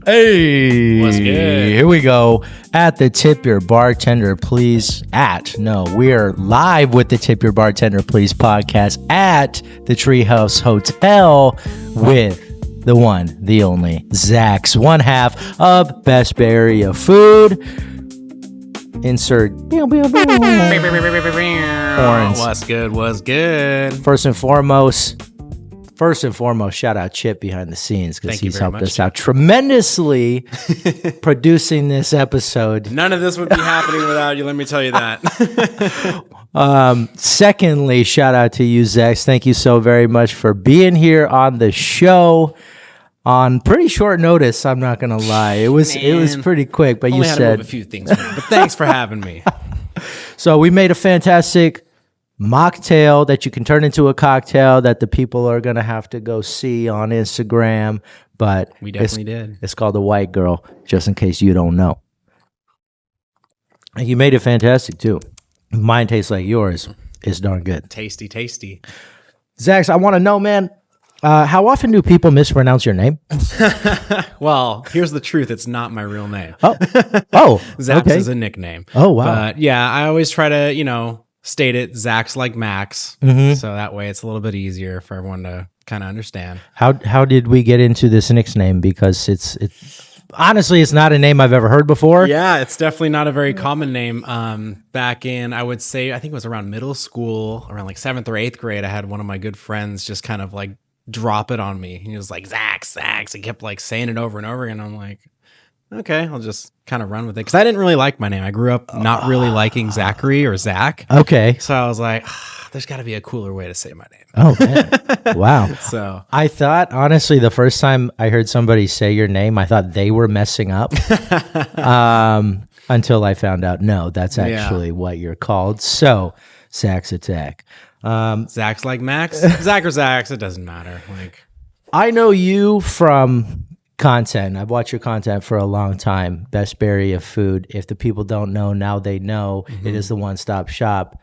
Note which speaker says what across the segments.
Speaker 1: Hey,
Speaker 2: what's good?
Speaker 1: Here we go at the Tip Your Bartender Please we're live with the Tip Your Bartender Please podcast at the Treehouse Hotel with the one, the only Zax, one half of Best Bay Area Food. Insert horns.
Speaker 2: What's good?
Speaker 1: First and foremost, shout out Chip behind the scenes because he's helped us out tremendously producing this episode.
Speaker 2: None of this would be happening without you, let me tell you that.
Speaker 1: Secondly, shout out to you, Zax. Thank you so very much for being here on the show on pretty short notice. I'm not gonna lie, it was pretty quick, but
Speaker 2: Only
Speaker 1: you
Speaker 2: had
Speaker 1: said
Speaker 2: to move a few things, but thanks for having me.
Speaker 1: So we made a fantastic mocktail that you can turn into a cocktail that the people are going to have to go see on Instagram. But
Speaker 2: we definitely did.
Speaker 1: It's called the White Girl, just in case you don't know. And you made it fantastic, too. Mine tastes like yours. It's darn good.
Speaker 2: Tasty.
Speaker 1: Zax, I want to know, man, how often do people mispronounce your name?
Speaker 2: Well, here's the truth. It's not my real name.
Speaker 1: Oh,
Speaker 2: Zax
Speaker 1: okay.
Speaker 2: is a nickname.
Speaker 1: Oh, wow.
Speaker 2: But yeah, I always try to, state it Zax like Max.
Speaker 1: Mm-hmm.
Speaker 2: So that way it's a little bit easier for everyone to kind of understand.
Speaker 1: How did we get into this nickname? Because it's honestly, it's not a name I've ever heard before.
Speaker 2: Yeah, it's definitely not a very common name. Back in, I would say, I think it was around middle school, around like 7th or 8th grade, I had one of my good friends just kind of like drop it on me. He was like, Zax. He kept like saying it over and over again. I'm like, okay, I'll just kind of run with it. Because I didn't really like my name. I grew up not really liking Zachary or Zach.
Speaker 1: Okay.
Speaker 2: So I was like, there's got to be a cooler way to say my name.
Speaker 1: Oh, man. Wow.
Speaker 2: So
Speaker 1: I thought, honestly, the first time I heard somebody say your name, I thought they were messing up until I found out, no, that's actually what you're called. So, Zax Attack.
Speaker 2: Zax like Max? Zach or Zax, it doesn't matter. Like,
Speaker 1: I know you from content. I've watched your content for a long time. Best Bay Area Food. If the people don't know, now they know. Mm-hmm. It is the one-stop shop.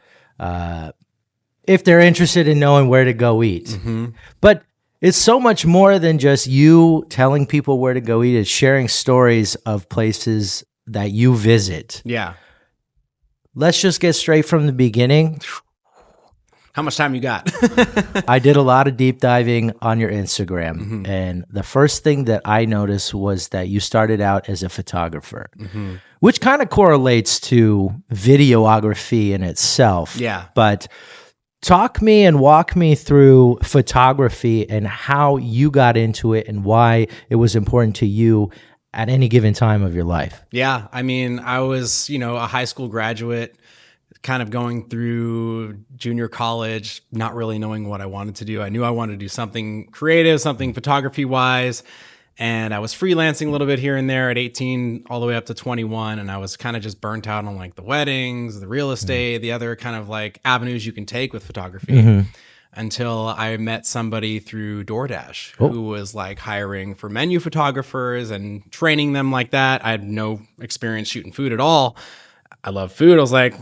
Speaker 1: If they're interested in knowing where to go eat. Mm-hmm. But it's so much more than just you telling people where to go eat. It's sharing stories of places that you visit.
Speaker 2: Yeah.
Speaker 1: Let's just get straight from the beginning.
Speaker 2: How much time you got?
Speaker 1: I did a lot of deep diving on your Instagram, and the first thing that I noticed was that you started out as a photographer, which kind of correlates to videography in itself.
Speaker 2: Yeah.
Speaker 1: But walk me through photography and how you got into it and why it was important to you at any given time of your life.
Speaker 2: Yeah. I mean, I was, a high school graduate, kind of going through junior college, not really knowing what I wanted to do. I knew I wanted to do something creative, something photography wise. And I was freelancing a little bit here and there at 18 all the way up to 21. And I was kind of just burnt out on like the weddings, the real estate, the other kind of like avenues you can take with photography. Until I met somebody through DoorDash who was like hiring for menu photographers and training them like that. I had no experience shooting food at all. I love food. I was like,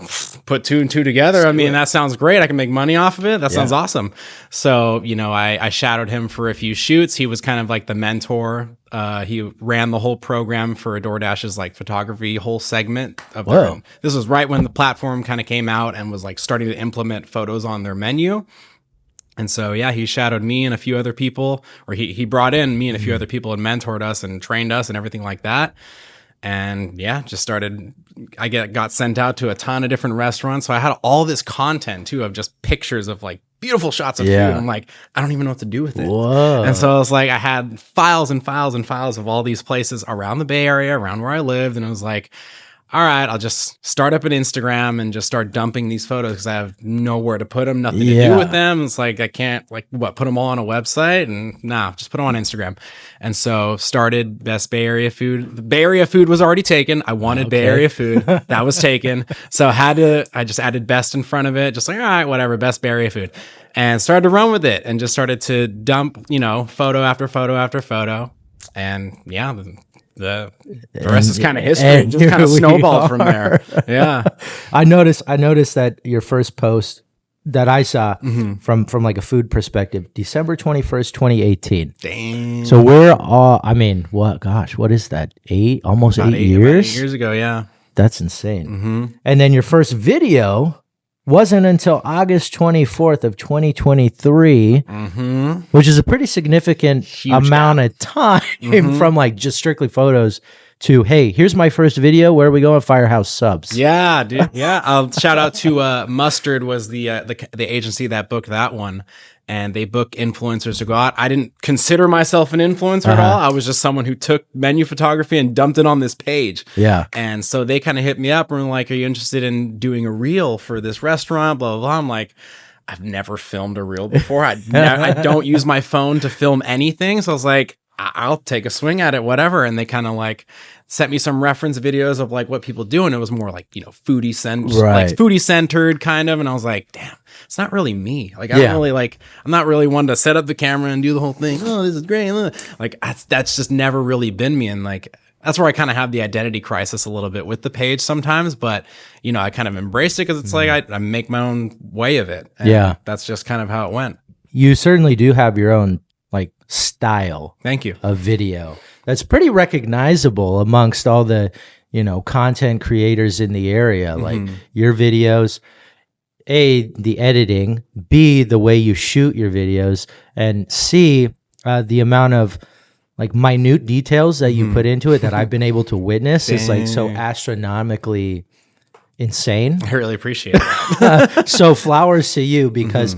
Speaker 2: put 2 and 2 together. I mean, that sounds great. I can make money off of it. That sounds awesome. So, I shadowed him for a few shoots. He was kind of like the mentor. He ran the whole program for DoorDash's like photography whole segment of their own. This was right when the platform kind of came out and was like starting to implement photos on their menu. And so, he shadowed me and a few other people, or he brought in me and a few other people and mentored us and trained us and everything like that. And just started, I got sent out to a ton of different restaurants. So I had all this content too of just pictures of like beautiful shots of food. I'm like, I don't even know what to do with it.
Speaker 1: Whoa.
Speaker 2: And so I was like, I had files and files and files of all these places around the Bay Area, around where I lived. And I was like, all right, I'll just start up an Instagram and just start dumping these photos because I have nowhere to put them, nothing to do with them. It's like, I can't put them all on a website and just put them on Instagram. And so started Best Bay Area Food. The Bay Area Food was already taken. I wanted Bay Area Food. That was taken. So I just added best in front of it. Just like, all right, whatever, Best Bay Area Food. And started to run with it and just started to dump, photo after photo after photo. And the rest is kind of history. It just kind of snowballed from there. Yeah.
Speaker 1: I noticed that your first post that I saw from like a food perspective, December 21st, 2018.
Speaker 2: Dang.
Speaker 1: So we're all, I mean, what is that? Almost
Speaker 2: About
Speaker 1: 8 years?
Speaker 2: 8 years ago, yeah.
Speaker 1: That's insane. And then your first video wasn't until August 24th of 2023, which is a pretty significant amount of time from like just strictly photos to, hey, here's my first video. Where are we going? Firehouse Subs.
Speaker 2: Yeah, dude. Yeah. Shout out to Mustard was the agency that booked that one. And they book influencers to go out. I didn't consider myself an influencer at all. I was just someone who took menu photography and dumped it on this page.
Speaker 1: Yeah.
Speaker 2: And so they kind of hit me up and were like, are you interested in doing a reel for this restaurant? Blah, blah, blah. I'm like, I've never filmed a reel before. I don't use my phone to film anything. So I was like, I'll take a swing at it, whatever. And they kind of like sent me some reference videos of like what people do. And it was more like, foodie centered kind of. And I was like, damn, it's not really me. Like, I don't really I'm not really one to set up the camera and do the whole thing. Oh, this is great. Like that's just never really been me. And like, that's where I kind of have the identity crisis a little bit with the page sometimes, but I kind of embraced it because it's like, I make my own way of it. And that's just kind of how it went.
Speaker 1: You certainly do have your own like style.
Speaker 2: Thank you.
Speaker 1: Of video that's pretty recognizable amongst all the content creators in the area. Like your videos, A, the editing, B, the way you shoot your videos, and C, the amount of like minute details that you put into it that I've been able to witness is like so astronomically insane.
Speaker 2: I really appreciate that.
Speaker 1: So flowers to you because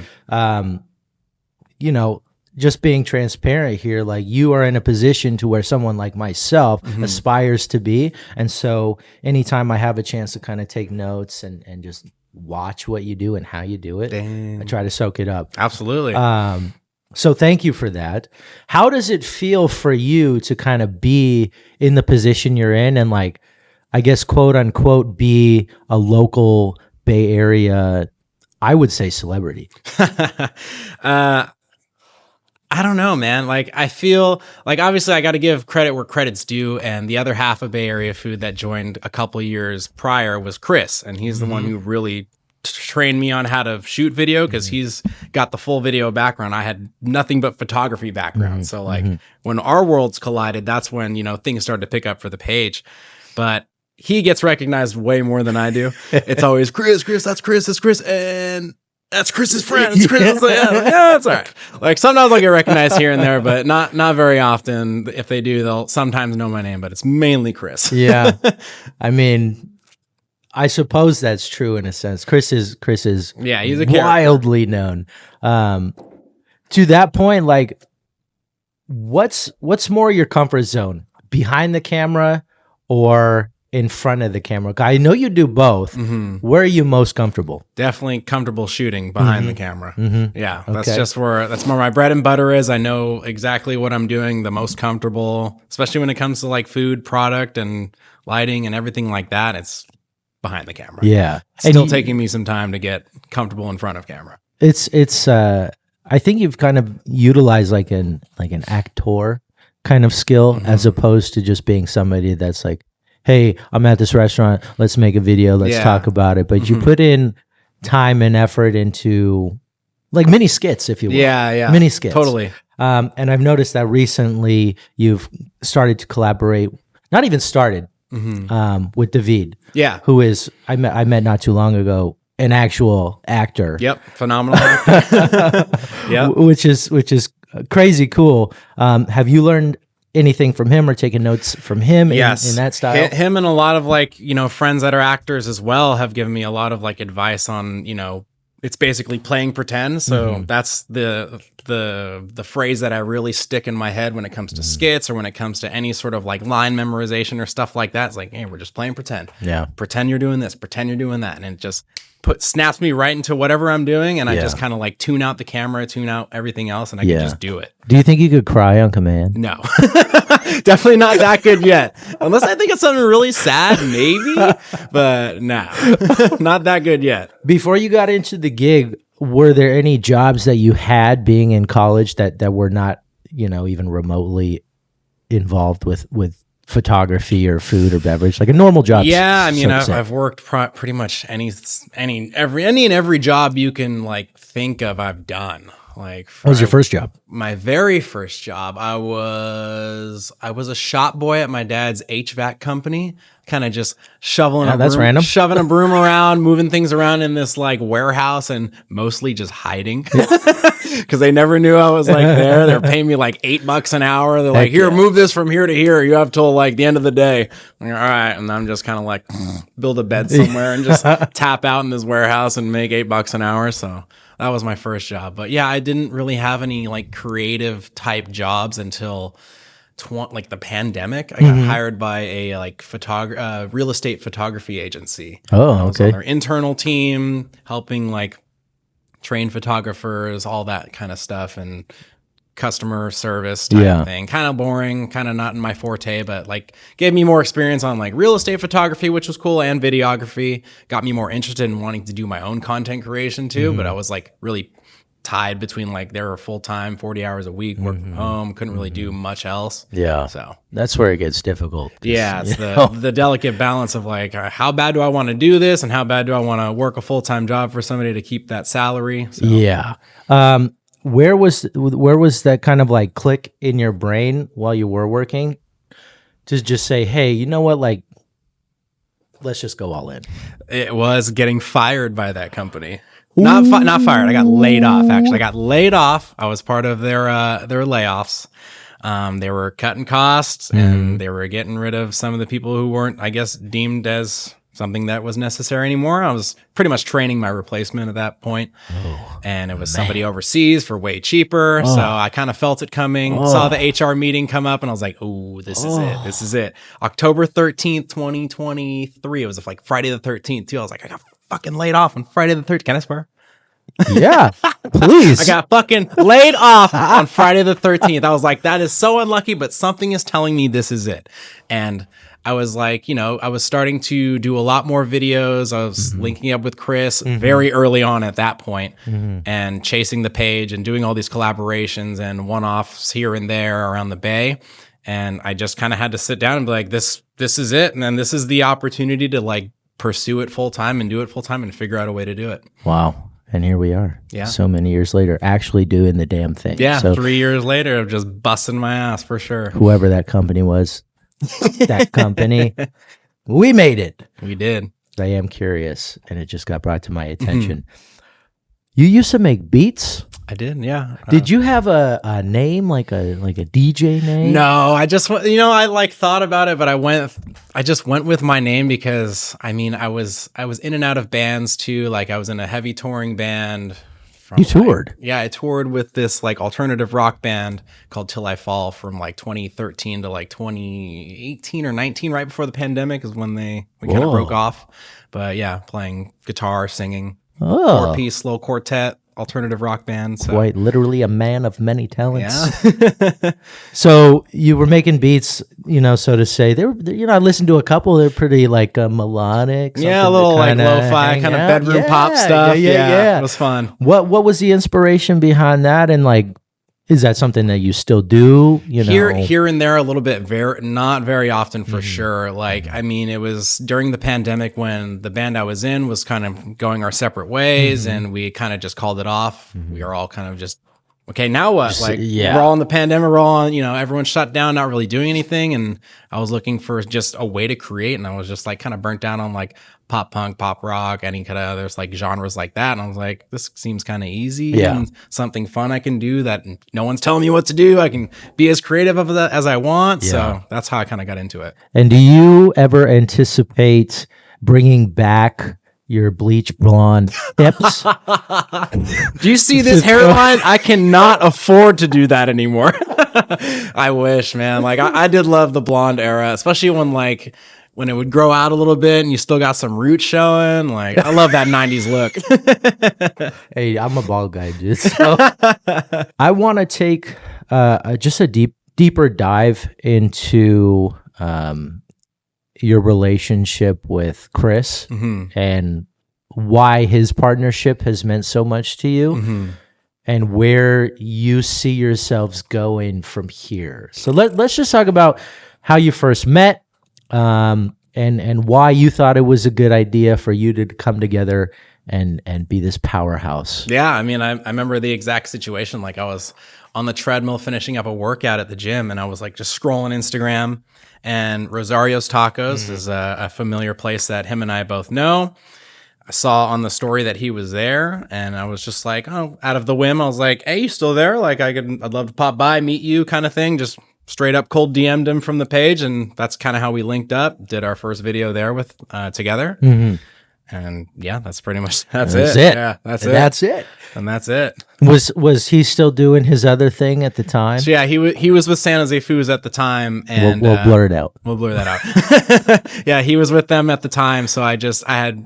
Speaker 1: just being transparent here, like you are in a position to where someone like myself aspires to be. And so anytime I have a chance to kind of take notes and just watch what you do and how you do it, I try to soak it up.
Speaker 2: Absolutely.
Speaker 1: So thank you for that. How does it feel for you to kind of be in the position you're in and like, I guess, quote unquote, be a local Bay Area, I would say celebrity?
Speaker 2: I don't know, man. Like, I feel like obviously I got to give credit where credit's due. And the other half of Bay Area Food that joined a couple years prior was Chris. And he's the one who really trained me on how to shoot video because he's got the full video background. I had nothing but photography background. So like when our worlds collided, that's when, things started to pick up for the page. But he gets recognized way more than I do. It's always Chris, that's Chris, and that's Chris's friend. It's Chris. Like, yeah, it's all right. Like sometimes I'll get recognized here and there, but not very often. If they do, they'll sometimes know my name, but it's mainly Chris.
Speaker 1: Yeah. I mean, I suppose that's true in a sense. Chris is
Speaker 2: yeah, he's a
Speaker 1: wildly known. To that point, like what's more your comfort zone? Behind the camera or in front of the camera? I know you do both. Where are you most comfortable?
Speaker 2: Definitely comfortable shooting behind the camera. Yeah, that's where my bread and butter is. I know exactly what I'm doing, the most comfortable, especially when it comes to like food, product, and lighting and everything like that. It's behind the camera.
Speaker 1: Yeah.
Speaker 2: Still taking me some time to get comfortable in front of camera.
Speaker 1: It's I think you've kind of utilized like an actor kind of skill as opposed to just being somebody that's like, hey, I'm at this restaurant, let's make a video, let's talk about it. But you put in time and effort into like mini skits, if you will.
Speaker 2: Yeah.
Speaker 1: Mini skits.
Speaker 2: Totally.
Speaker 1: And I've noticed that recently you've started to collaborate, not even started, with David.
Speaker 2: Yeah.
Speaker 1: Who is, I met not too long ago, an actual actor.
Speaker 2: Yep. Phenomenal actor. Yep.
Speaker 1: Which is crazy cool. Have you learned anything from him or taking notes from him in that style?
Speaker 2: Him and a lot of like, friends that are actors as well have given me a lot of like advice on, it's basically playing pretend. So that's the phrase that I really stick in my head when it comes to skits or when it comes to any sort of like line memorization or stuff like that. It's like, hey, we're just playing pretend.
Speaker 1: Yeah.
Speaker 2: Pretend you're doing this, pretend you're doing that. And it just snaps me right into whatever I'm doing. And I just kind of like tune out the camera, tune out everything else, and I can just do it.
Speaker 1: Do you think you could cry on command?
Speaker 2: No, definitely not that good yet. Unless I think it's something really sad, maybe, but no, not that good yet.
Speaker 1: Before you got into the gig, were there any jobs that you had being in college that were not, even remotely involved with photography or food or beverage, like a normal job?
Speaker 2: Yeah, I mean,
Speaker 1: so to say.
Speaker 2: I've worked pretty much any and every job you can like think of, I've done. Like,
Speaker 1: What was your first job?
Speaker 2: My very first job, I was a shop boy at my dad's HVAC company, kind of just shoving a broom around, moving things around in this like warehouse, and mostly just hiding because they never knew I was like there. They're paying me like $8 an hour. They're like, here, move this from here to here. You have till like the end of the day. I'm like, all right, and I'm just kind of like build a bed somewhere and just tap out in this warehouse and make $8 an hour. So that was my first job. But yeah, I didn't really have any like creative type jobs until like the pandemic. I got hired by a like real estate photography agency.
Speaker 1: Oh,
Speaker 2: I was
Speaker 1: okay.
Speaker 2: on their internal team, helping like train photographers, all that kind of stuff, and customer service type thing. Kind of boring, kind of not in my forte, but like gave me more experience on like real estate photography, which was cool, and videography. Got me more interested in wanting to do my own content creation too. But I was like really tied between like they were full-time 40 hours a week, work from home, couldn't really do much else. So
Speaker 1: that's where it gets difficult.
Speaker 2: Yeah, it's the delicate balance of like, how bad do I want to do this, and how bad do I want to work a full-time job for somebody to keep that salary? So.
Speaker 1: Yeah. Where was that kind of like click in your brain while you were working to just say, hey, you know what, like, let's just go all in?
Speaker 2: It was getting fired by that company. Not fired. I got laid off. Actually, I got laid off. I was part of their layoffs. They were cutting costs, and they were getting rid of some of the people who weren't, I guess, deemed as something that was necessary anymore. I was pretty much training my replacement at that point. And it was somebody overseas for way cheaper. So I kind of felt it coming, saw the HR meeting come up, and I was like, oh, this is it. This is it. October 13th, 2023. It was like Friday the 13th too. I was like, I got fucking laid off on Friday the 13th. Can I swear?
Speaker 1: Yeah, please.
Speaker 2: I got fucking laid off on Friday the 13th. I was like, that is so unlucky, but something is telling me this is it. And I was like, you know, I was starting to do a lot more videos. I was linking up with Chris very early on at that point, and chasing the page and doing all these collaborations and one-offs here and there around the Bay. And I just kind of had to sit down and be like, this is it. And then this is the opportunity to like pursue it full time and do it full time and figure out a way to do it.
Speaker 1: Wow. And here we are.
Speaker 2: Yeah.
Speaker 1: So many years later, actually doing the damn thing.
Speaker 2: Yeah.
Speaker 1: So
Speaker 2: 3 years later of just busting my ass for sure.
Speaker 1: Whoever that company was, that company, we made it.
Speaker 2: We did.
Speaker 1: I am curious, and it just got brought to my attention. You used to make beats?
Speaker 2: I did, yeah.
Speaker 1: Did you have a name, like a DJ name?
Speaker 2: No, I just, you know, I like thought about it, but I just went with my name because, I mean, I was in and out of bands too. Like I was in a heavy touring band.
Speaker 1: You toured?
Speaker 2: Yeah, I toured with this like alternative rock band called Till I Fall from like 2013 to like 2018 or 19, right before the pandemic is when we kind of broke off. But yeah, playing guitar, singing, 4-piece slow quartet, alternative rock band. So.
Speaker 1: Quite literally a man of many talents.
Speaker 2: Yeah.
Speaker 1: So you were making beats, you know, so to say. They were, you know, I listened to a couple. They're pretty like melodic.
Speaker 2: Yeah, a little like lo-fi kind of bedroom pop stuff. Yeah. It was fun.
Speaker 1: What was the inspiration behind that? And like, is that something that you still do? You know,
Speaker 2: here and there a little bit, not very often for sure. Like, I mean, it was during the pandemic when the band I was in was kind of going our separate ways, and we kind of just called it off. We were all kind of just, okay, now what? Like, we're all in the pandemic, we're all on, you know, everyone's shut down, not really doing anything. And I was looking for just a way to create, and I was just like kind of burnt down on like pop punk, pop rock, any kind of others like genres like that. And I was like, this seems kind of easy and something fun I can do that no one's telling me what to do. I can be as creative of that as I want. So that's how I kind of got into it.
Speaker 1: And do you ever anticipate bringing back your bleach blonde hips?
Speaker 2: Do you see this hairline? I cannot afford to do that anymore. I wish, man. Like I did love the blonde era, especially when it would grow out a little bit and you still got some roots showing. Like, I love that 90s look.
Speaker 1: Hey, I'm a bald guy, dude. So I want to take just a deeper dive into your relationship with Chris and why his partnership has meant so much to you and where you see yourselves going from here. So let's just talk about how you first met, and why you thought it was a good idea for you to come together and be this powerhouse.
Speaker 2: Yeah, I mean, I remember the exact situation. Like I was on the treadmill finishing up a workout at the gym, and I was like just scrolling Instagram, and Rosario's Tacos is a familiar place that him and I both know. I saw on the story that he was there, and I was just like, oh, out of the whim, I was like, hey, you still there? Like I'd love to pop by, meet you kind of thing. Just straight up cold DM'd him from the page, and that's kind of how we linked up, did our first video there with together. And yeah, that's pretty much that's it. Yeah, that's it.
Speaker 1: That's it.
Speaker 2: And that's it.
Speaker 1: Was he still doing his other thing at the time?
Speaker 2: So yeah, he was with San Jose Foods at the time, and
Speaker 1: we'll blur it out.
Speaker 2: We'll blur that out. Yeah, he was with them at the time, so I had,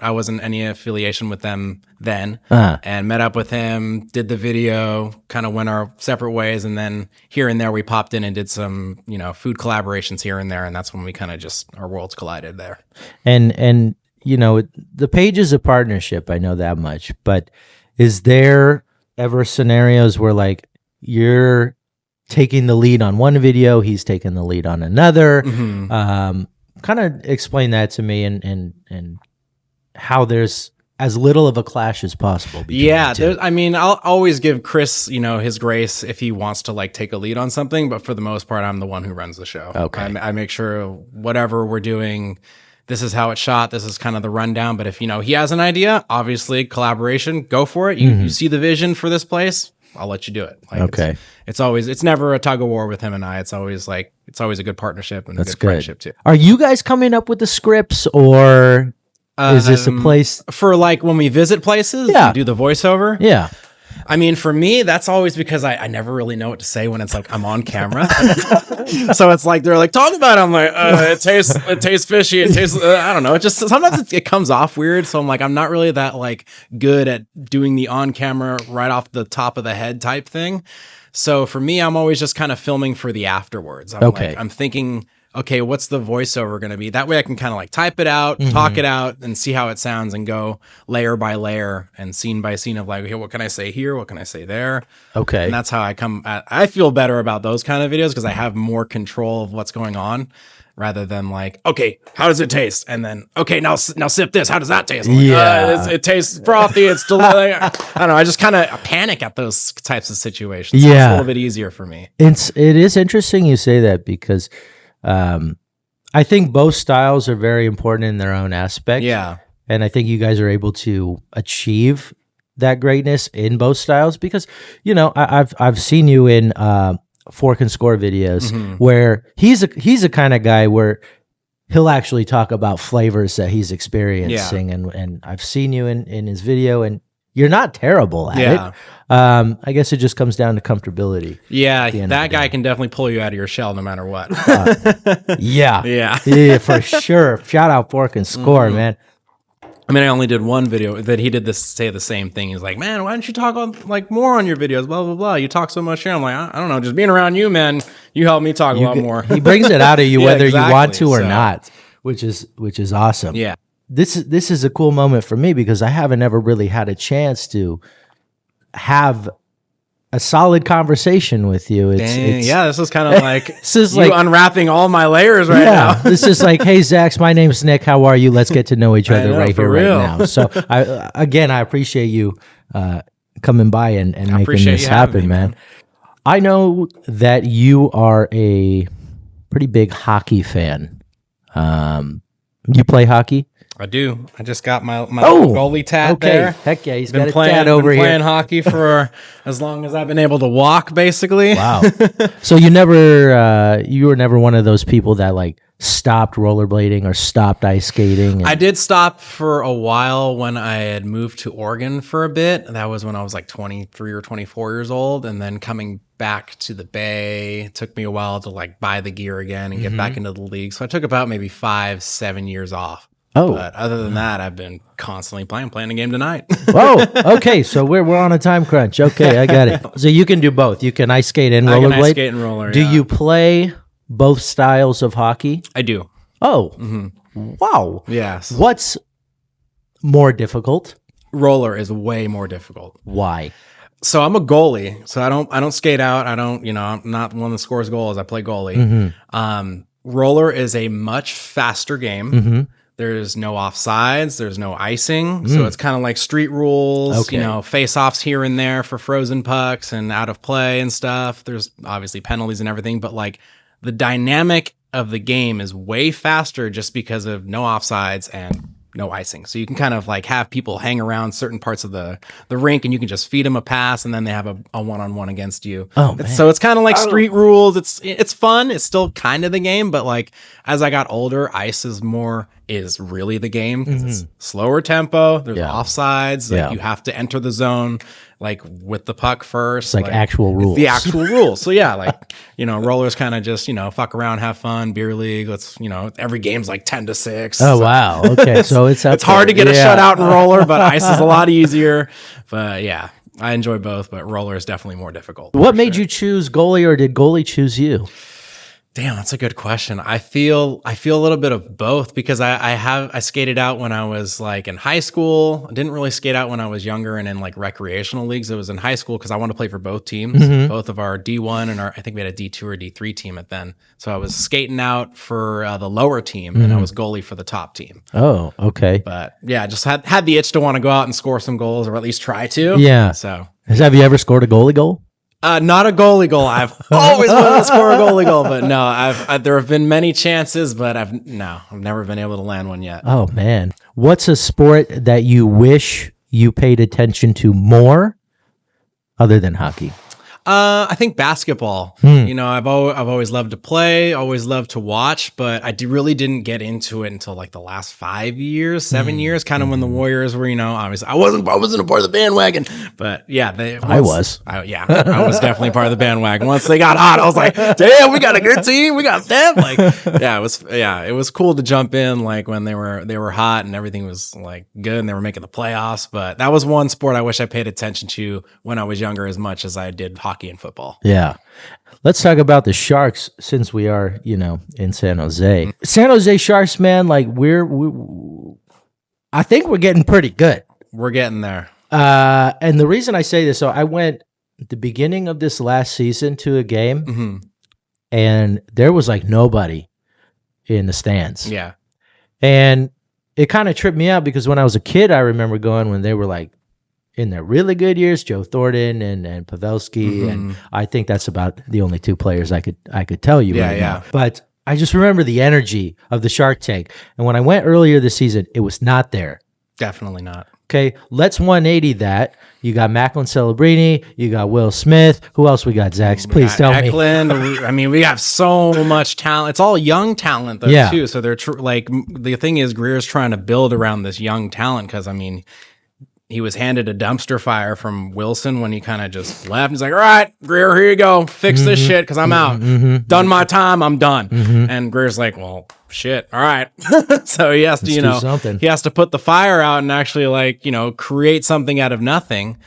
Speaker 2: I wasn't any affiliation with them then, and met up with him, did the video, kind of went our separate ways, and then here and there we popped in and did some, food collaborations here and there, and that's when we kind of just our worlds collided there.
Speaker 1: And the page is a partnership. I know that much, but is there ever scenarios where like you're taking the lead on one video, he's taking the lead on another? Kind of explain that to me, and how there's as little of a clash as possible.
Speaker 2: Yeah, I mean, I'll always give Chris, his grace if he wants to like take a lead on something, but for the most part, I'm the one who runs the show.
Speaker 1: Okay,
Speaker 2: I make sure whatever we're doing, this is how it's shot. This is kind of the rundown. But if, he has an idea, obviously collaboration, go for it. You see the vision for this place, I'll let you do it. Like,
Speaker 1: okay.
Speaker 2: It's never a tug of war with him and I. It's always a good partnership and
Speaker 1: That's
Speaker 2: a good friendship too.
Speaker 1: Are you guys coming up with the scripts, or is this a place
Speaker 2: for like when we visit places?
Speaker 1: Yeah.
Speaker 2: You do the voiceover.
Speaker 1: Yeah.
Speaker 2: I mean, for me, that's always because I never really know what to say when it's like I'm on camera. So it's like they're like, talk about it. I'm like, it tastes fishy. It tastes I don't know. It just sometimes it comes off weird. So I'm like, I'm not really that like good at doing the on camera right off the top of the head type thing. So for me, I'm always just kind of filming for the afterwards. I'm thinking, okay, what's the voiceover going to be? That way I can kind of like type it out, talk it out, and see how it sounds and go layer by layer and scene by scene of like, okay, what can I say here? What can I say there?
Speaker 1: Okay.
Speaker 2: And that's how I feel better about those kind of videos because I have more control of what's going on rather than like, okay, how does it taste? And then, okay, now sip this. How does that taste? Like, it tastes frothy. It's delicious. I don't know. I just kind of panic at those types of situations.
Speaker 1: Yeah.
Speaker 2: So it's a little bit easier for me.
Speaker 1: It is interesting you say that because I think both styles are very important in their own aspect.
Speaker 2: Yeah.
Speaker 1: And I think you guys are able to achieve that greatness in both styles because, I've seen you in Fork and Score videos where he's a kind of guy where he'll actually talk about flavors that he's experiencing. Yeah. And I've seen you in his video, and you're not terrible at it. I guess it just comes down to comfortability.
Speaker 2: Yeah, that guy can definitely pull you out of your shell no matter what.
Speaker 1: Yeah, for sure. Shout out Fork and Score, man.
Speaker 2: I mean, I only did one video that he did say the same thing. He's like, man, why don't you talk on like more on your videos? Blah blah blah. You talk so much here. I'm like, I don't know. Just being around you, man, you help me talk a lot more.
Speaker 1: He brings it out of you whether you want to or not, which is awesome.
Speaker 2: Yeah.
Speaker 1: This is a cool moment for me because I haven't ever really had a chance to have a solid conversation with you.
Speaker 2: Yeah, this is kind of like
Speaker 1: this is
Speaker 2: you like unwrapping all my layers right now.
Speaker 1: This is like, hey Zax, my name's Nick. How are you? Let's get to know each other right here, right now. So I appreciate you coming by and making this happen, man. I know that you are a pretty big hockey fan. You play hockey?
Speaker 2: I do. I just got my goalie tat there.
Speaker 1: Heck yeah, he's got a tat over here.
Speaker 2: Playing hockey for as long as I've been able to walk, basically.
Speaker 1: Wow. So you were never one of those people that like stopped rollerblading or stopped ice skating?
Speaker 2: I did stop for a while when I had moved to Oregon for a bit. That was when I was like 23 or 24 years old. And then coming back to the Bay, it took me a while to like buy the gear again and get back into the league. So I took about maybe 5-7 years off.
Speaker 1: Oh,
Speaker 2: but other than that, I've been constantly playing a game tonight.
Speaker 1: Oh, okay. So we're on a time crunch. Okay, I got it. So you can do both. You can ice skate and rollerblade.
Speaker 2: Ice skate and roller.
Speaker 1: Do you play both styles of hockey?
Speaker 2: I do.
Speaker 1: Oh, wow.
Speaker 2: Yes.
Speaker 1: What's more difficult?
Speaker 2: Roller is way more difficult.
Speaker 1: Why?
Speaker 2: So I'm a goalie. So I don't skate out. I'm not one that scores goals. I play goalie. Roller is a much faster game. There's no offsides. There's no icing. So it's kind of like street rules, face-offs here and there for frozen pucks and out of play and stuff. There's obviously penalties and everything, but like the dynamic of the game is way faster just because of no offsides and no icing. So you can kind of like have people hang around certain parts of the rink and you can just feed them a pass and then they have a one-on-one against you. So it's kind of like street rules. It's fun. It's still kind of the game, but like as I got older, ice is really the game because it's slower tempo. There's offsides. Like you have to enter the zone like with the puck first.
Speaker 1: It's like actual rules.
Speaker 2: The actual rules. So yeah, like, rollers kind of just, fuck around, have fun, beer league. Let's, every game's like 10-6.
Speaker 1: Oh, wow. Okay. So it's
Speaker 2: hard to get a shutout in roller, but ice is a lot easier. But yeah, I enjoy both, but roller is definitely more difficult.
Speaker 1: What made you choose goalie, or did goalie choose you?
Speaker 2: Damn, that's a good question. I feel a little bit of both because I skated out when I was like in high school. I didn't really skate out when I was younger and in like recreational leagues. It was in high school because I wanted to play for both teams, both of our D1 and I think we had a D2 or D3 team at then. So I was skating out for the lower team and I was goalie for the top team.
Speaker 1: Oh, okay.
Speaker 2: But yeah, just had the itch to want to go out and score some goals or at least try to.
Speaker 1: Yeah.
Speaker 2: So
Speaker 1: have you ever scored a goalie goal?
Speaker 2: Not a goalie goal. I've always wanted to score a goalie goal, but no, there have been many chances, but I've never been able to land one yet.
Speaker 1: Oh man. What's a sport that you wish you paid attention to more other than hockey?
Speaker 2: I think basketball. I've always loved to play, always loved to watch, but I really didn't get into it until like the last 5 years, 7 years, kind of when the Warriors were, obviously I wasn't a part of the bandwagon, but yeah, I was definitely part of the bandwagon. Once they got hot, I was like, damn, we got a good team. We got them. Like, it was cool to jump in like when they were hot and everything was like good and they were making the playoffs. But that was one sport I wish I paid attention to when I was younger as much as I did hockey and football.
Speaker 1: Yeah. Let's talk about the Sharks since we are, in San Jose. San Jose Sharks, man, like I think we're getting pretty good.
Speaker 2: We're getting there.
Speaker 1: And the reason I say this, so I went at the beginning of this last season to a game and there was like nobody in the stands.
Speaker 2: Yeah.
Speaker 1: And it kind of tripped me out because when I was a kid, I remember going when they were like in their really good years, Joe Thornton and Pavelski, and I think that's about the only two players I could tell you right now. But I just remember the energy of the Shark Tank. And when I went earlier this season, it was not there.
Speaker 2: Definitely not.
Speaker 1: Okay, let's 180 that. You got Macklin Celebrini, you got Will Smith. Who else we got, Zax? Please tell me.
Speaker 2: Eklund. We have so much talent. It's all young talent, though, too. So they're the thing is, Greer's trying to build around this young talent because, he was handed a dumpster fire from Wilson when he kind of just left. He's like, all right, Greer, here you go. Fix this shit because I'm out. Done my time. I'm done. And Greer's like, well, shit. All right. So he has to, he has to put the fire out and actually create something out of nothing.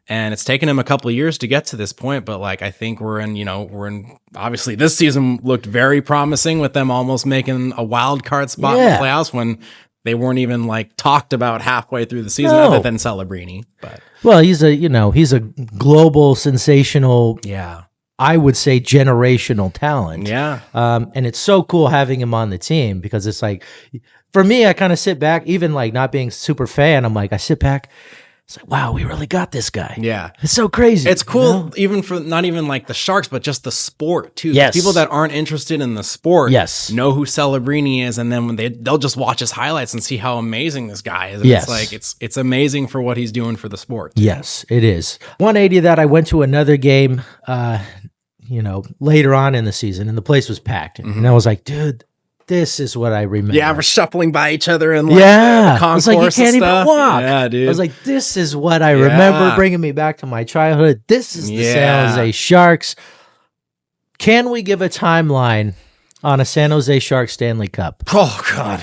Speaker 2: And it's taken him a couple of years to get to this point. But I think we're in, obviously this season looked very promising with them almost making a wild card spot in the playoffs when they weren't even talked about halfway through the season other than Celebrini. But
Speaker 1: well, he's a global sensational, I would say generational talent.
Speaker 2: Yeah.
Speaker 1: And it's so cool having him on the team because it's like, for me, I kind of sit back, even not being super fan. I'm like, I sit back. It's like, wow, we really got this guy.
Speaker 2: Yeah.
Speaker 1: It's so crazy.
Speaker 2: It's cool, even for not even the Sharks, but just the sport too.
Speaker 1: Yes.
Speaker 2: People that aren't interested in the sport know who Celebrini is. And then when they'll just watch his highlights and see how amazing this guy is. And it's amazing for what he's doing for the sport.
Speaker 1: Yes, it is. 180 that I went to another game, later on in the season and the place was packed. And I was like, dude, this is what I remember.
Speaker 2: Yeah, we're shuffling by each other and the concourse.
Speaker 1: It's like you can't even walk.
Speaker 2: Yeah, dude.
Speaker 1: I was like, this is what I remember, bringing me back to my childhood. This is the San Jose Sharks. Can we give a timeline on a San Jose Sharks Stanley Cup?
Speaker 2: Oh God.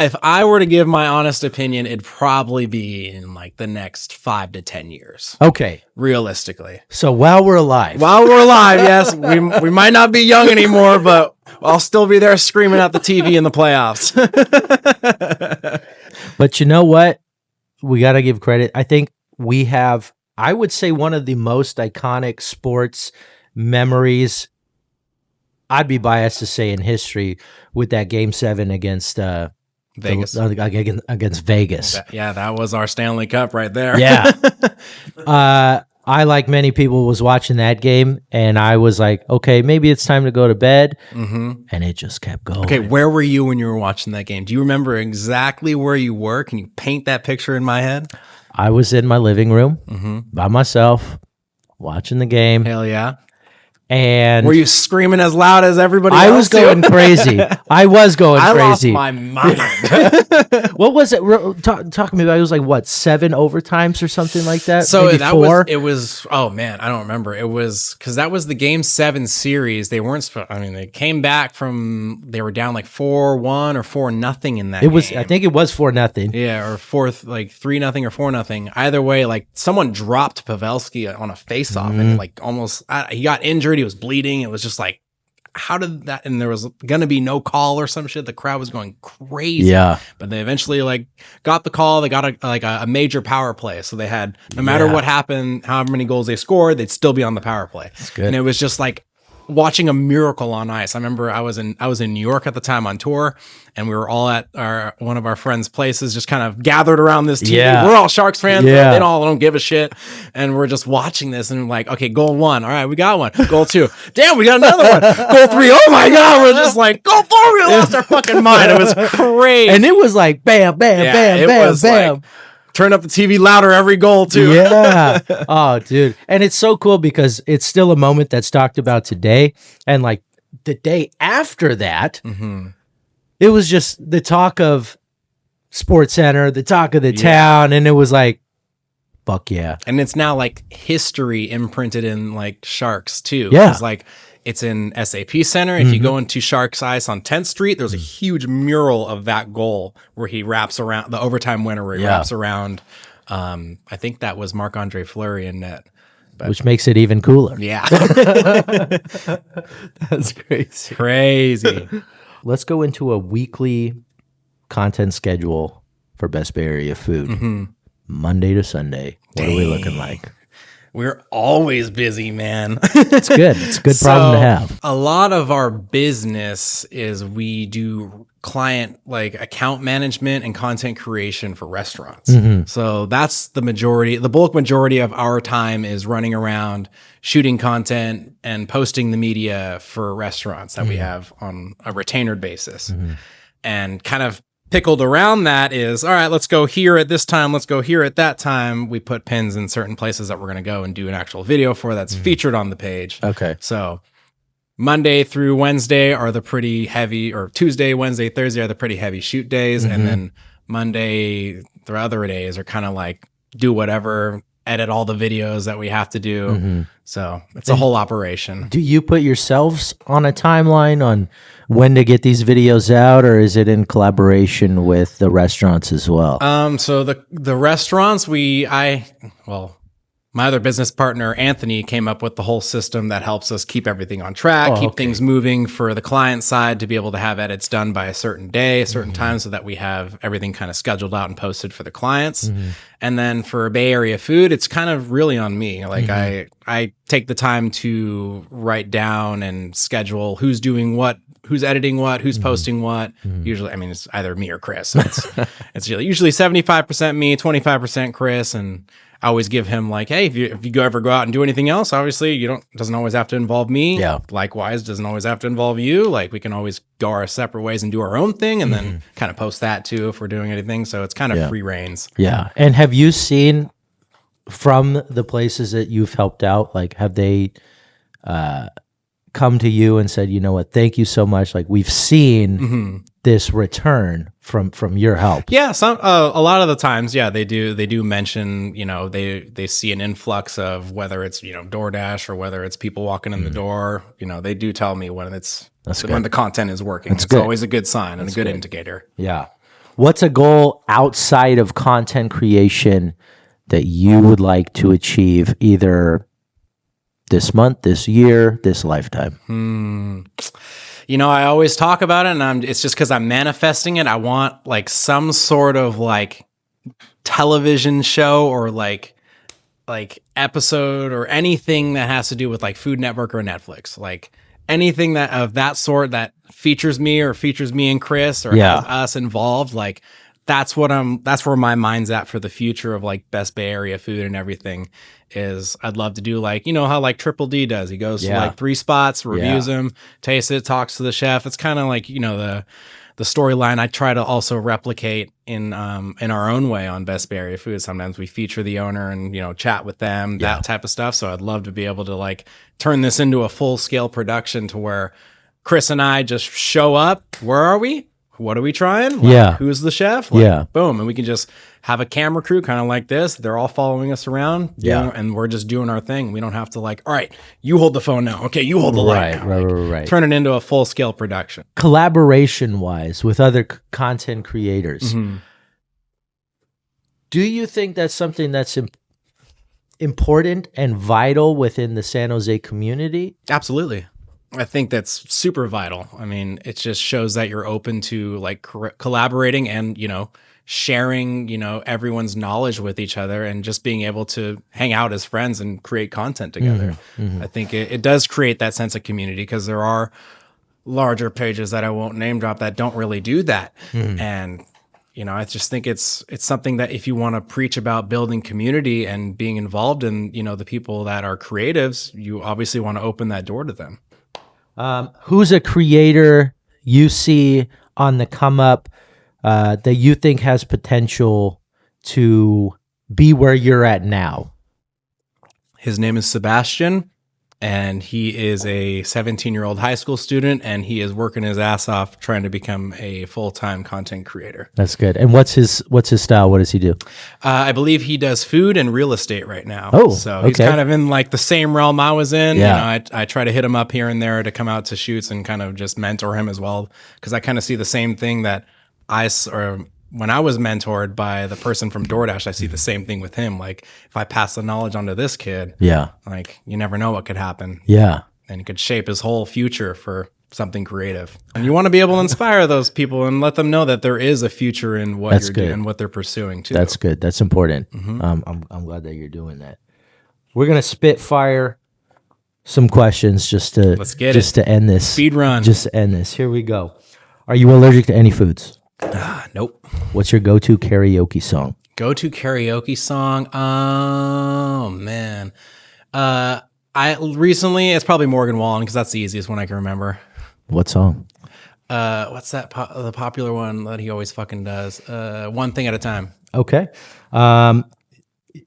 Speaker 2: If I were to give my honest opinion, it'd probably be in the next 5 to 10 years.
Speaker 1: Okay.
Speaker 2: Realistically.
Speaker 1: So while we're alive.
Speaker 2: Yes. We might not be young anymore, but I'll still be there screaming at the TV in the playoffs.
Speaker 1: But you know what? We got to give credit. I think we have, I would say, one of the most iconic sports memories, I'd be biased to say, in history, with that Game 7 against
Speaker 2: Vegas.
Speaker 1: Against Vegas.
Speaker 2: That was our Stanley Cup right there.
Speaker 1: Yeah. I, like many people, was watching that game, and I was like, okay, maybe it's time to go to bed. And it just kept going.
Speaker 2: Okay, where were you when you were watching that game? Do you remember exactly where you were? Can you paint that picture in my head?
Speaker 1: I was in my living room by myself watching the game.
Speaker 2: Hell yeah.
Speaker 1: And
Speaker 2: were you screaming as loud as everybody else?
Speaker 1: I was going crazy. I was going crazy.
Speaker 2: I lost my mind.
Speaker 1: What was it? Talk to me about it. It was like, what, 7 overtimes or something like that?
Speaker 2: So
Speaker 1: maybe
Speaker 2: that
Speaker 1: 4?
Speaker 2: was, oh man, I don't remember. It was, because that was the Game 7 series. They weren't, they came back from, they were down like 4-1 or 4-0 in that
Speaker 1: It was,
Speaker 2: game.
Speaker 1: I think it was 4-0.
Speaker 2: Yeah, or 3-0 or 4-0. Either way, like someone dropped Pavelski on a face-off and like almost, he got injured. He was bleeding. It was just like, how did that? And there was going to be no call or some shit. The crowd was going crazy.
Speaker 1: Yeah.
Speaker 2: But they eventually like got the call. They got a major power play. So they had, no matter what happened, however many goals they scored, they'd still be on the power play.
Speaker 1: That's good.
Speaker 2: And it was just like watching a miracle on ice. I remember I was in New York at the time on tour, and we were all at one of our friends' places, just kind of gathered around this TV.
Speaker 1: Yeah.
Speaker 2: We're all Sharks fans.
Speaker 1: Yeah.
Speaker 2: They don't give a shit. And we're just watching this and like, okay, goal 1. All right, we got one. Goal 2. Damn, we got another one. Goal 3. Oh my God. We're just like, goal 4. We lost our fucking mind. It was crazy.
Speaker 1: And it was like, bam, bam, bam, bam, bam.
Speaker 2: Like, turn up the TV louder every goal too.
Speaker 1: Yeah. Oh, dude. And it's so cool because it's still a moment that's talked about today. And like the day after that, it was just the talk of Sports Center, the talk of the town. And it was like, fuck yeah.
Speaker 2: And it's now like history imprinted in like Sharks too.
Speaker 1: Yeah.
Speaker 2: It's like, it's in SAP Center. If you go into Sharks Ice on 10th Street, there's a huge mural of that goal where he wraps around the overtime winner, where he wraps around. I think that was Marc-Andre Fleury in net.
Speaker 1: Which makes it even cooler.
Speaker 2: Yeah.
Speaker 1: That's crazy.
Speaker 2: Crazy.
Speaker 1: Let's go into a weekly content schedule for Best Bay Area Food. Monday to Sunday. What are we looking like?
Speaker 2: We're always busy, man.
Speaker 1: It's good. It's a good problem to have.
Speaker 2: A lot of our business is we do client like account management and content creation for restaurants. So that's the bulk majority of our time is running around shooting content and posting the media for restaurants that we have on a retainer basis. And kind of pickled around that is, all right, let's go here at this time. Let's go here at that time. We put pins in certain places that we're going to go and do an actual video for that's featured on the page.
Speaker 1: Okay.
Speaker 2: So Monday through Wednesday are the pretty heavy, or Tuesday, Wednesday, Thursday are the pretty heavy shoot days. And then Monday, the other days are kind of like do whatever, edit all the videos that we have to do. So it's a whole operation.
Speaker 1: Do you put yourselves on a timeline on when to get these videos out, or is it in collaboration with the restaurants as well?
Speaker 2: So the restaurants, my other business partner, Anthony, came up with the whole system that helps us keep everything on track, keep things moving for the client side to be able to have edits done by a certain day, a certain time, so that we have everything kind of scheduled out and posted for the clients. And then for Bay Area Food, it's kind of really on me. Like I take the time to write down and schedule who's doing what, who's editing what, who's posting what. Usually, I mean, it's either me or Chris. So it's usually 75% me, 25% Chris, and I always give him like, hey, if you ever go out and do anything else, obviously doesn't always have to involve me.
Speaker 1: Yeah.
Speaker 2: Likewise, doesn't always have to involve you. Like we can always go our separate ways and do our own thing, and then kind of post that too if we're doing anything. So it's kind of free reins.
Speaker 1: Yeah. And have you seen from the places that you've helped out, like have they come to you and said, you know what, thank you so much. Like we've seen this return from your help.
Speaker 2: Yeah, a lot of the times, yeah, they do mention, they see an influx of whether it's, DoorDash or whether it's people walking in the door. They do tell me when when the content is working. It's always a good sign and a good indicator.
Speaker 1: Yeah. What's a goal outside of content creation that you would like to achieve either this month, this year, this lifetime?
Speaker 2: I always talk about it, and it's just because I'm manifesting it. I want like some sort of like television show or like like episode or anything that has to do with like Food Network or Netflix, like anything that of that sort that features me or features me and Chris or has us involved, like that's where my mind's at for the future of like Best Bay Area food and everything. Is I'd love to do like, you know how like Triple D does. He goes to like 3 spots, reviews them, tastes it, talks to the chef. It's kind of like, you know, the storyline I try to also replicate in our own way on Best Bay Area Food. Sometimes we feature the owner and, you know, chat with them, that type of stuff. So I'd love to be able to like turn this into a full scale production to where Chris and I just show up. Where are we? What are we trying? Like, who's the chef? Like, boom. And we can just have a camera crew kind of like this. They're all following us around. And we're just doing our thing. We don't have to like, all right, you hold the phone now. Okay, you hold the light now. Right. Turn it into a full scale production.
Speaker 1: Collaboration wise with other content creators. Do you think that's something that's important and vital within the San Jose community?
Speaker 2: Absolutely. I think that's super vital. I mean, it just shows that you're open to like collaborating and, you know, sharing, you know, everyone's knowledge with each other and just being able to hang out as friends and create content together. I think it does create that sense of community because there are larger pages that I won't name drop that don't really do that. And, you know, I just think it's something that if you want to preach about building community and being involved in, you know, the people that are creatives, you obviously want to open that door to them.
Speaker 1: Who's a creator you see on the come up that you think has potential to be where you're at now?
Speaker 2: His name is Sebastian, and he is a 17-year-old high school student, and he is working his ass off trying to become a full-time content creator.
Speaker 1: That's good. And what's his style? What does he do? I
Speaker 2: believe he does food and real estate right now.
Speaker 1: Oh,
Speaker 2: so he's kind of in like the same realm I was in. Yeah. You know, I try to hit him up here and there to come out to shoots and kind of just mentor him as well, because I kind of see the same thing that when I was mentored by the person from DoorDash, I see the same thing with him. Like if I pass the knowledge onto this kid, like you never know what could happen.
Speaker 1: Yeah.
Speaker 2: And it could shape his whole future for something creative. And you want to be able to inspire those people and let them know that there is a future in what you're doing and what they're pursuing too.
Speaker 1: That's good. That's important. I'm glad that you're doing that. We're going to spit fire some questions just to end this.
Speaker 2: Speed run.
Speaker 1: Just to end this. Here we go. Are you allergic to any foods?
Speaker 2: Nope.
Speaker 1: What's your go-to karaoke song?
Speaker 2: Go-to karaoke song? Oh, man. It's probably Morgan Wallen because that's the easiest one I can remember.
Speaker 1: What song?
Speaker 2: What's that? The popular one that he always fucking does. One Thing at a Time.
Speaker 1: Okay.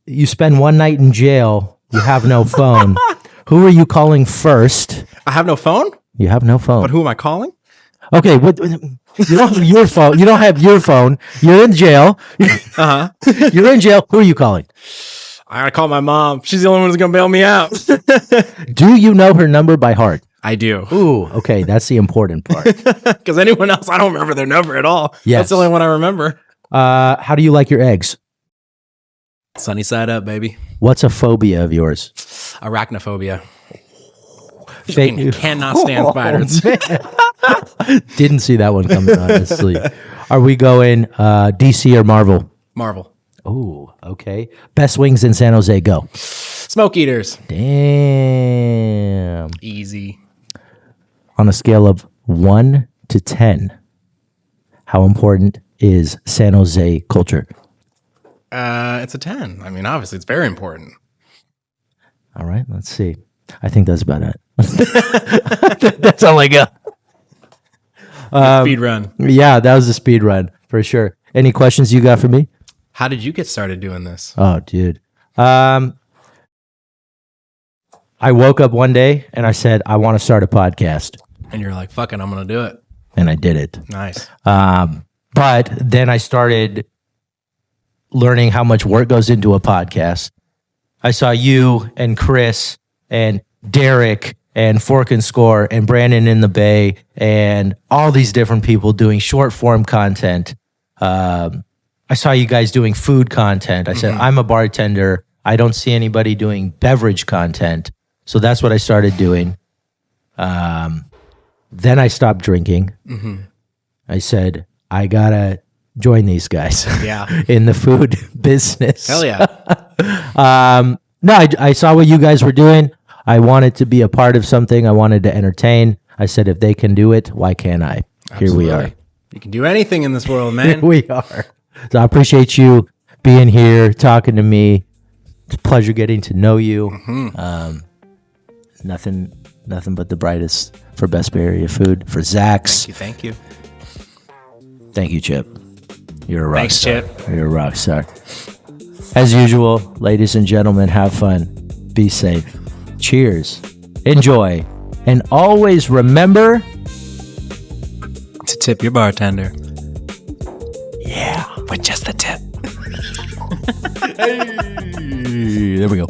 Speaker 1: You spend one night in jail. You have no phone. Who are you calling first?
Speaker 2: I have no phone?
Speaker 1: You have no phone.
Speaker 2: But who am I calling?
Speaker 1: Okay, you don't have your phone. You don't have your phone. You're in jail. You're in jail. Who are you calling?
Speaker 2: I gotta call my mom. She's the only one who's gonna bail me out.
Speaker 1: Do you know her number by heart?
Speaker 2: I do.
Speaker 1: Ooh, okay, that's the important part.
Speaker 2: Because anyone else, I don't remember their number at all.
Speaker 1: Yes.
Speaker 2: That's the only one I remember.
Speaker 1: How do you like your eggs?
Speaker 2: Sunny side up, baby.
Speaker 1: What's a phobia of yours?
Speaker 2: Arachnophobia. Cannot stand spiders.
Speaker 1: Didn't see that one coming, honestly. Are we going DC or Marvel?
Speaker 2: Marvel.
Speaker 1: Oh, okay. Best wings in San Jose, go.
Speaker 2: Smoke Eaters.
Speaker 1: Damn.
Speaker 2: Easy.
Speaker 1: On a scale of 1 to 10, how important is San Jose culture?
Speaker 2: It's a 10. I mean, obviously, it's very important.
Speaker 1: All right, let's see. I think that's about it. That's all I got.
Speaker 2: Speed run.
Speaker 1: Yeah, that was a speed run for sure. Any questions you got for me?
Speaker 2: How did you get started doing this?
Speaker 1: Oh, dude. I woke up one day and I said, I want to start a podcast.
Speaker 2: And you're like, fuck it, I'm going to do it.
Speaker 1: And I did it.
Speaker 2: Nice.
Speaker 1: But then I started learning how much work goes into a podcast. I saw you and Chris and Derek and Fork and Score and Brandon in the Bay and all these different people doing short form content. I saw you guys doing food content. I said, I'm a bartender. I don't see anybody doing beverage content. So that's what I started doing. Then I stopped drinking. I said, I gotta join these guys
Speaker 2: in
Speaker 1: the food business.
Speaker 2: Hell yeah.
Speaker 1: No, I saw what you guys were doing. I wanted to be a part of something. I wanted to entertain. I said, if they can do it, why can't I?
Speaker 2: Absolutely.
Speaker 1: Here we are.
Speaker 2: You can do anything in this world, man.
Speaker 1: Here we are. So I appreciate you being here, talking to me. It's a pleasure getting to know you. Nothing but the brightest for Best Bay Area Food. For Zax.
Speaker 2: Thank you.
Speaker 1: Thank you, Chip. You're a rock
Speaker 2: Thanks,
Speaker 1: star.
Speaker 2: Chip.
Speaker 1: You're a rock star. As usual, ladies and gentlemen, have fun. Be safe. Cheers. Enjoy. And always remember
Speaker 2: to tip your bartender.
Speaker 1: Yeah.
Speaker 2: With just the tip.
Speaker 1: Hey, there we go.